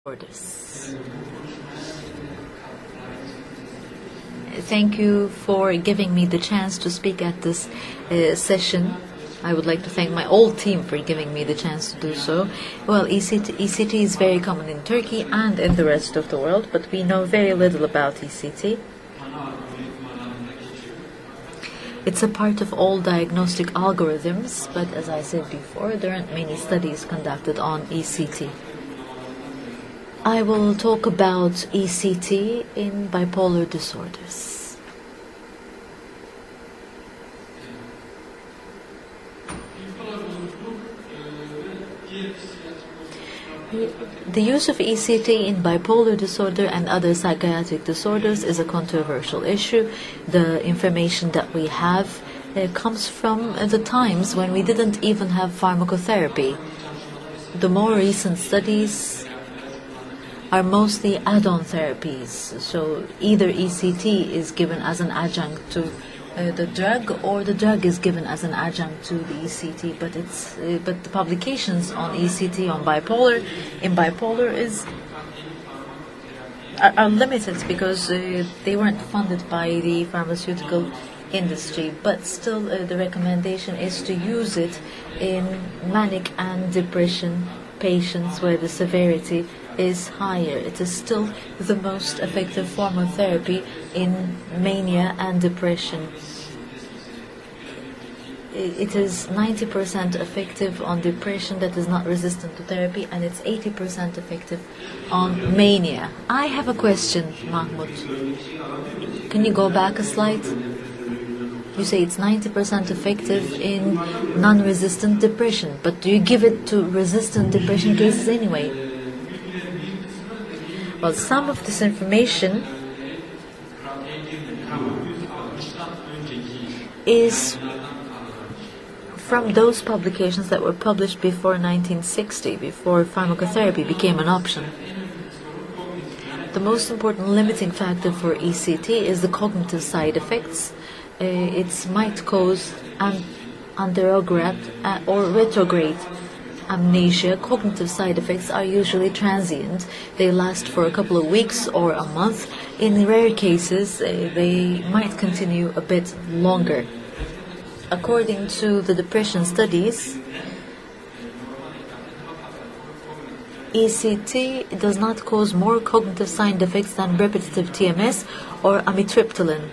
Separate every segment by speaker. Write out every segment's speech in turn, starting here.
Speaker 1: Disorders. Thank you for giving me the chance to speak at this session. I would like to thank my whole team for giving me the chance to do so. Well, ECT is very common in Turkey and in the rest of the world, but we know very little about ECT. It's a part of all diagnostic algorithms, but as I said before, there aren't many studies conducted on ECT. I will talk about ECT in bipolar disorders. The use of ECT in bipolar disorder and other psychiatric disorders is a controversial issue. The information that we have comes from the times when we didn't even have pharmacotherapy. The more recent studies are mostly add-on therapies. So either ECT is given as an adjunct to the drug, or the drug is given as an adjunct to the ECT. But the publications on ECT in bipolar are limited because they weren't funded by the pharmaceutical industry. But still, the recommendation is to use it in manic and depression patients where the severity is higher. It is still the most effective form of therapy in mania and depression. It is 90% effective on depression that is not resistant to therapy, and it's 80% effective on mania. I have a question, Mahmut. Can you go back a slide? You say it's 90% effective in non-resistant depression, but do you give it to resistant depression cases anyway? Well, some of this information is from those publications that were published before 1960, before pharmacotherapy became an option. The most important limiting factor for ECT is the cognitive side effects. It might cause anterograde or retrograde amnesia. Cognitive side effects are usually transient. They last for a couple of weeks or a month. In rare cases, they might continue a bit longer. According to the depression studies, ECT does not cause more cognitive side effects than repetitive TMS or amitriptyline,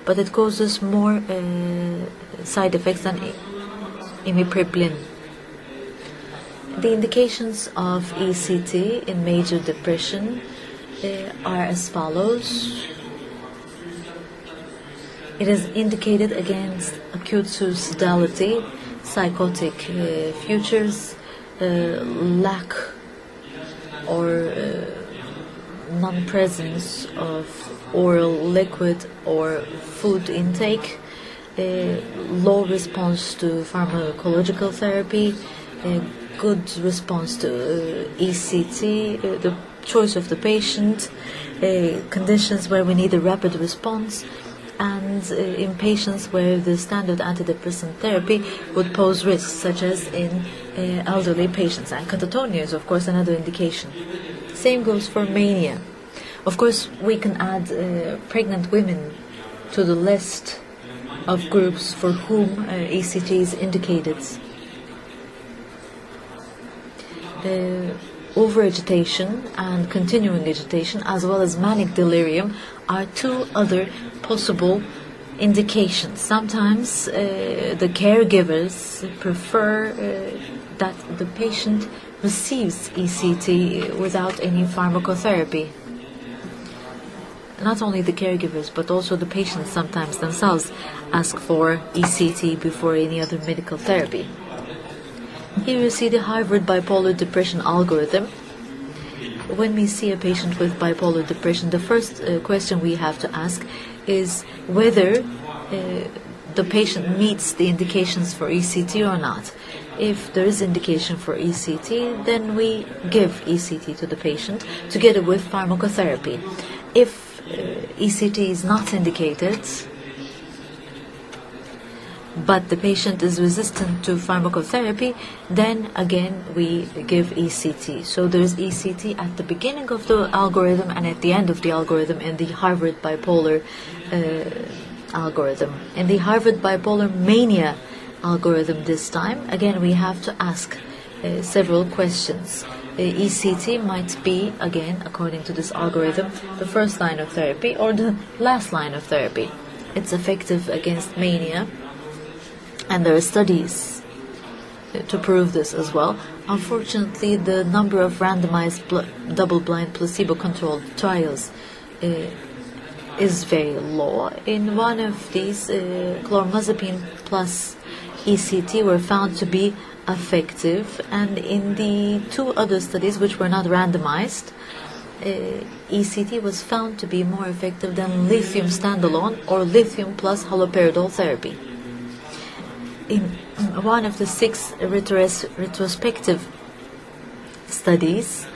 Speaker 1: but it causes more side effects than imipramine. The indications of ECT in major depression are as follows. It is indicated against acute suicidality, psychotic futures, lack or non-presence of oral liquid or food intake, low response to pharmacological therapy, good response to ECT, the choice of the patient, conditions where we need a rapid response, and in patients where the standard antidepressant therapy would pose risks, such as in elderly patients. And catatonia is, of course, another indication. Same goes for mania. Of course, we can add pregnant women to the list of groups for whom ECT is indicated. Overagitation and continuing agitation, as well as manic delirium, are two other possible indications. Sometimes the caregivers prefer that the patient receives ECT without any pharmacotherapy. Not only the caregivers, but also the patients sometimes themselves ask for ECT before any other medical therapy. Here you see the Harvard bipolar depression algorithm. When we see a patient with bipolar depression, the first question we have to ask is whether the patient meets the indications for ECT or not. If there is indication for ECT, then we give ECT to the patient together with pharmacotherapy. If ECT is not indicated, but the patient is resistant to pharmacotherapy, then again we give ECT. So there's ECT at the beginning of the algorithm and at the end of the algorithm in the Harvard Bipolar algorithm. In the Harvard Bipolar Mania algorithm this time, again we have to ask several questions. ECT might be, again, according to this algorithm, the first line of therapy or the last line of therapy. It's effective against mania, and there are studies to prove this as well. Unfortunately, the number of randomized double-blind placebo-controlled trials is very low. In one of these, chlormazepine plus ECT were found to be effective, and in the two other studies which were not randomized, ECT was found to be more effective than lithium standalone or lithium plus haloperidol therapy. In one of the 6 retrospective studies,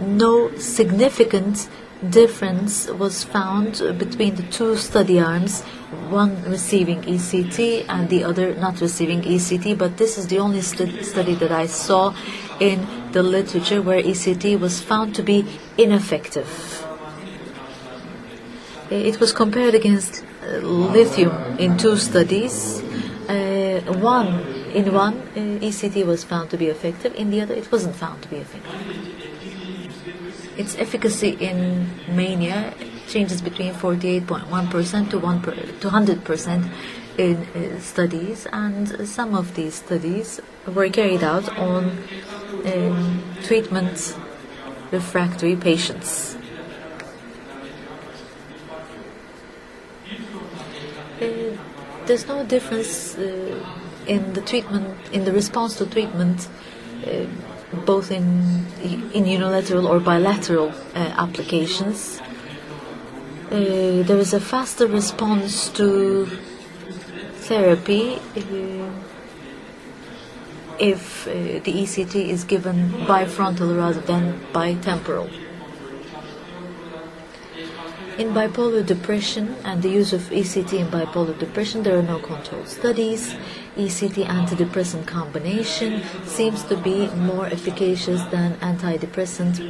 Speaker 1: no significant difference was found between the two study arms, one receiving ECT and the other not receiving ECT, but this is the only study that I saw in the literature where ECT was found to be ineffective. It was compared against lithium in 2 studies. In one, ECT was found to be effective, in the other it wasn't found to be effective. Its efficacy in mania changes between 48.1% to 100% in studies, and some of these studies were carried out on treatment refractory patients. There's no difference in the treatment, in the response to treatment, both in unilateral or bilateral applications. There is a faster response to therapy if the ECT is given bifrontal rather than bitemporal. In bipolar depression and the use of ECT in bipolar depression, there are no controlled studies. ECT antidepressant combination seems to be more efficacious than antidepressant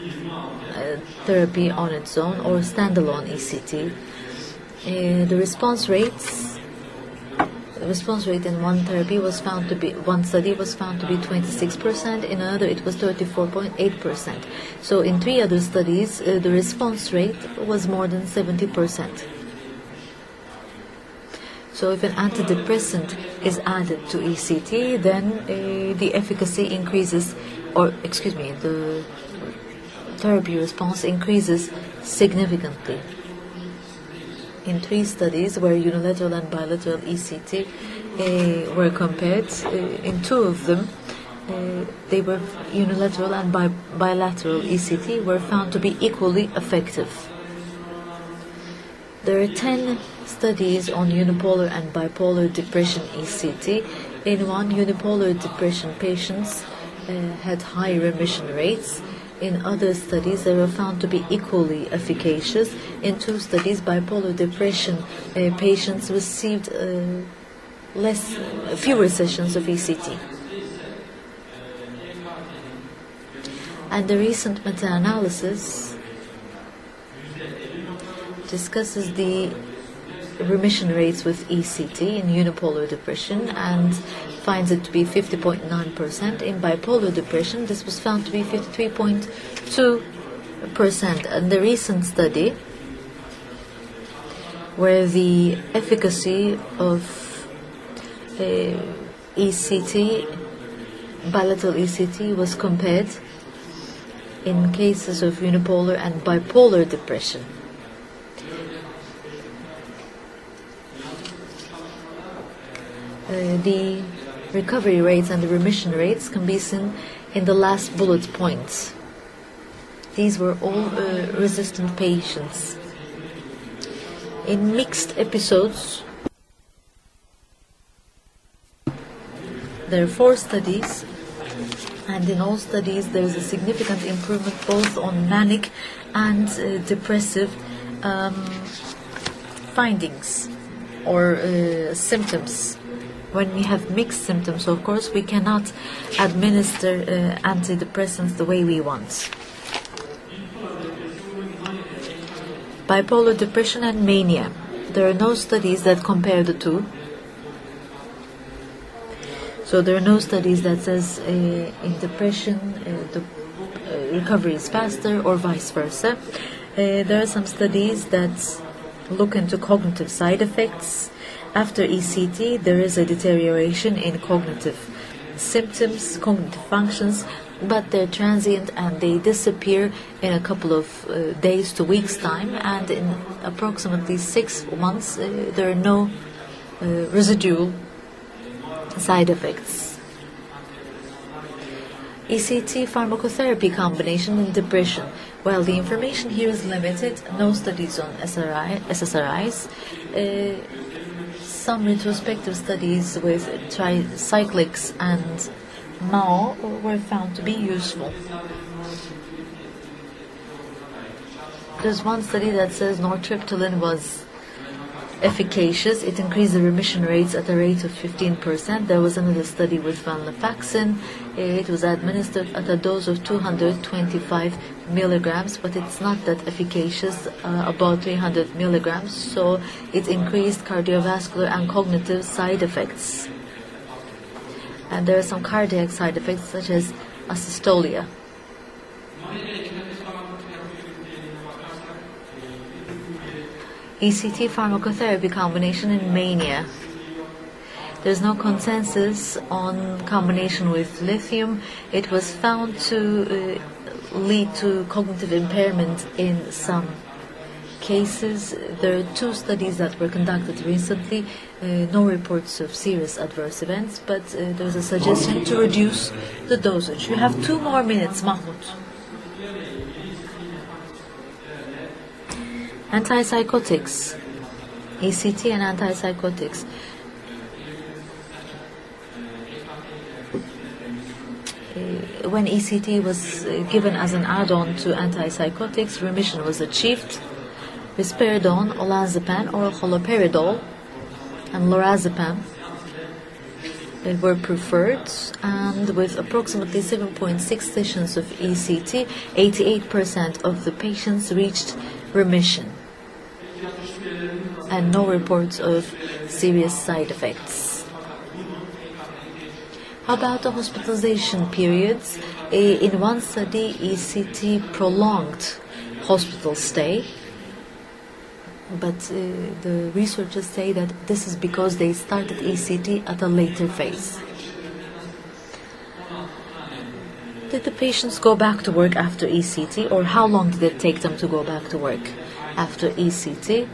Speaker 1: therapy on its own or standalone ECT. The response rate in one study was found to be 26%, in another it was 34.8%. So in 3 other studies, the response rate was more than 70%. So if an antidepressant is added to ECT, then the efficacy increases, the therapy response increases significantly. In 3 studies where unilateral and bilateral ECT were compared, in 2 of them, they were unilateral and bilateral ECT were found to be equally effective. There are 10 studies on unipolar and bipolar depression ECT. In one, unipolar depression patients had high remission rates. In other studies, they were found to be equally efficacious. In 2 studies, bipolar depression patients received fewer sessions of ECT. And the recent meta-analysis discusses the remission rates with ECT in unipolar depression and finds it to be 50.9%. In bipolar depression, this was found to be 53.2%. And the recent study, where the efficacy of ECT, bilateral ECT, was compared in cases of unipolar and bipolar depression. The recovery rates and the remission rates can be seen in the last bullet points. These were all resistant patients. In mixed episodes, there are 4 studies, and in all studies there is a significant improvement both on manic and depressive findings. or symptoms. When we have mixed symptoms, of course, we cannot administer antidepressants the way we want. Bipolar depression and mania. There are no studies that compare the two. So there are no studies that says in depression the recovery is faster or vice versa. There are some studies that look into cognitive side effects. After ECT, there is a deterioration in cognitive symptoms, cognitive functions, but they're transient and they disappear in a couple of days to weeks' time, and in approximately 6 months there are no residual side effects. ECT pharmacotherapy combination in depression. Well, the information here is limited. No studies on SSRIs. Some retrospective studies with tricyclics and MAO were found to be useful. There's one study that says nortriptyline was efficacious. It increased the remission rates at a rate of 15%. There was another study with venlafaxine. It was administered at a dose of 225 milligrams, but it's not that efficacious, about 300 milligrams, so it increased cardiovascular and cognitive side effects. And there are some cardiac side effects such as asystolia. ECT pharmacotherapy combination in mania. There's no consensus on combination with lithium. It was found to lead to cognitive impairment in some cases. There are 2 studies that were conducted recently. No reports of serious adverse events, but there's a suggestion to reduce the dosage. You have 2 more minutes, Mahmut. Antipsychotics, ECT and antipsychotics. When ECT was given as an add-on to antipsychotics, remission was achieved. Risperidone, olanzapine, or haloperidol, and lorazepam were preferred, and with approximately 7.6 sessions of ECT, 88% of the patients reached remission, and no reports of serious side effects. How about the hospitalization periods? In one study, ECT prolonged hospital stay, but the researchers say that this is because they started ECT at a later phase. Did the patients go back to work after ECT, or how long did it take them to go back to work after ECT?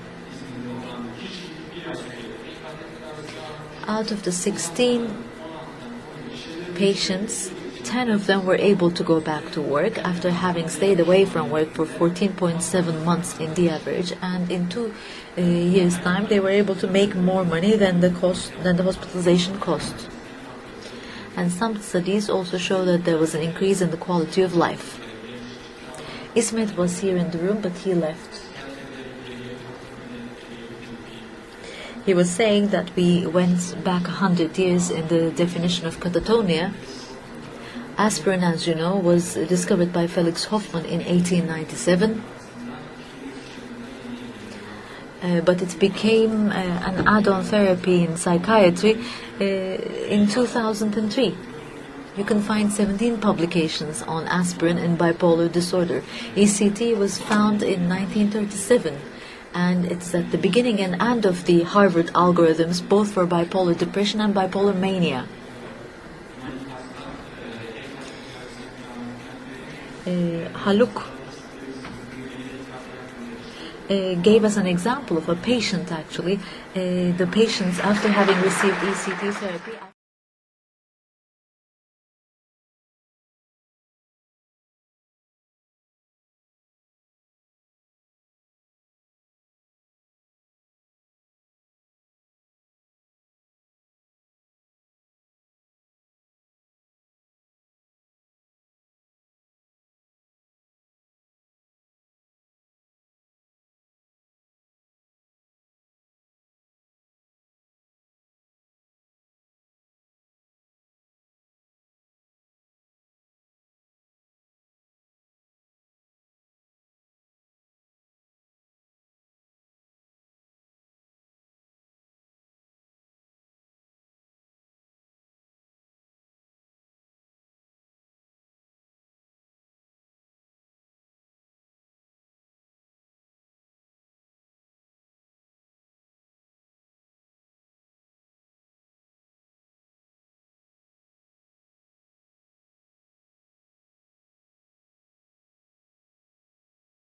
Speaker 1: Out of the 16 patients, 10 of them were able to go back to work after having stayed away from work for 14.7 months in the average, and in 2 years' time they were able to make more money than the hospitalization cost. And some studies also show that there was an increase in the quality of life. Ismet was here in the room, but he left. He was saying that we went back 100 years in the definition of catatonia. Aspirin, as you know, was discovered by Felix Hoffmann in 1897. But it became an add-on therapy in psychiatry in 2003. You can find 17 publications on aspirin in bipolar disorder. ECT was found in 1937, and it's at the beginning and end of the Harvard algorithms, both for bipolar depression and bipolar mania. Haluk gave us an example of a patient, actually. The patients, after having received ECT therapy,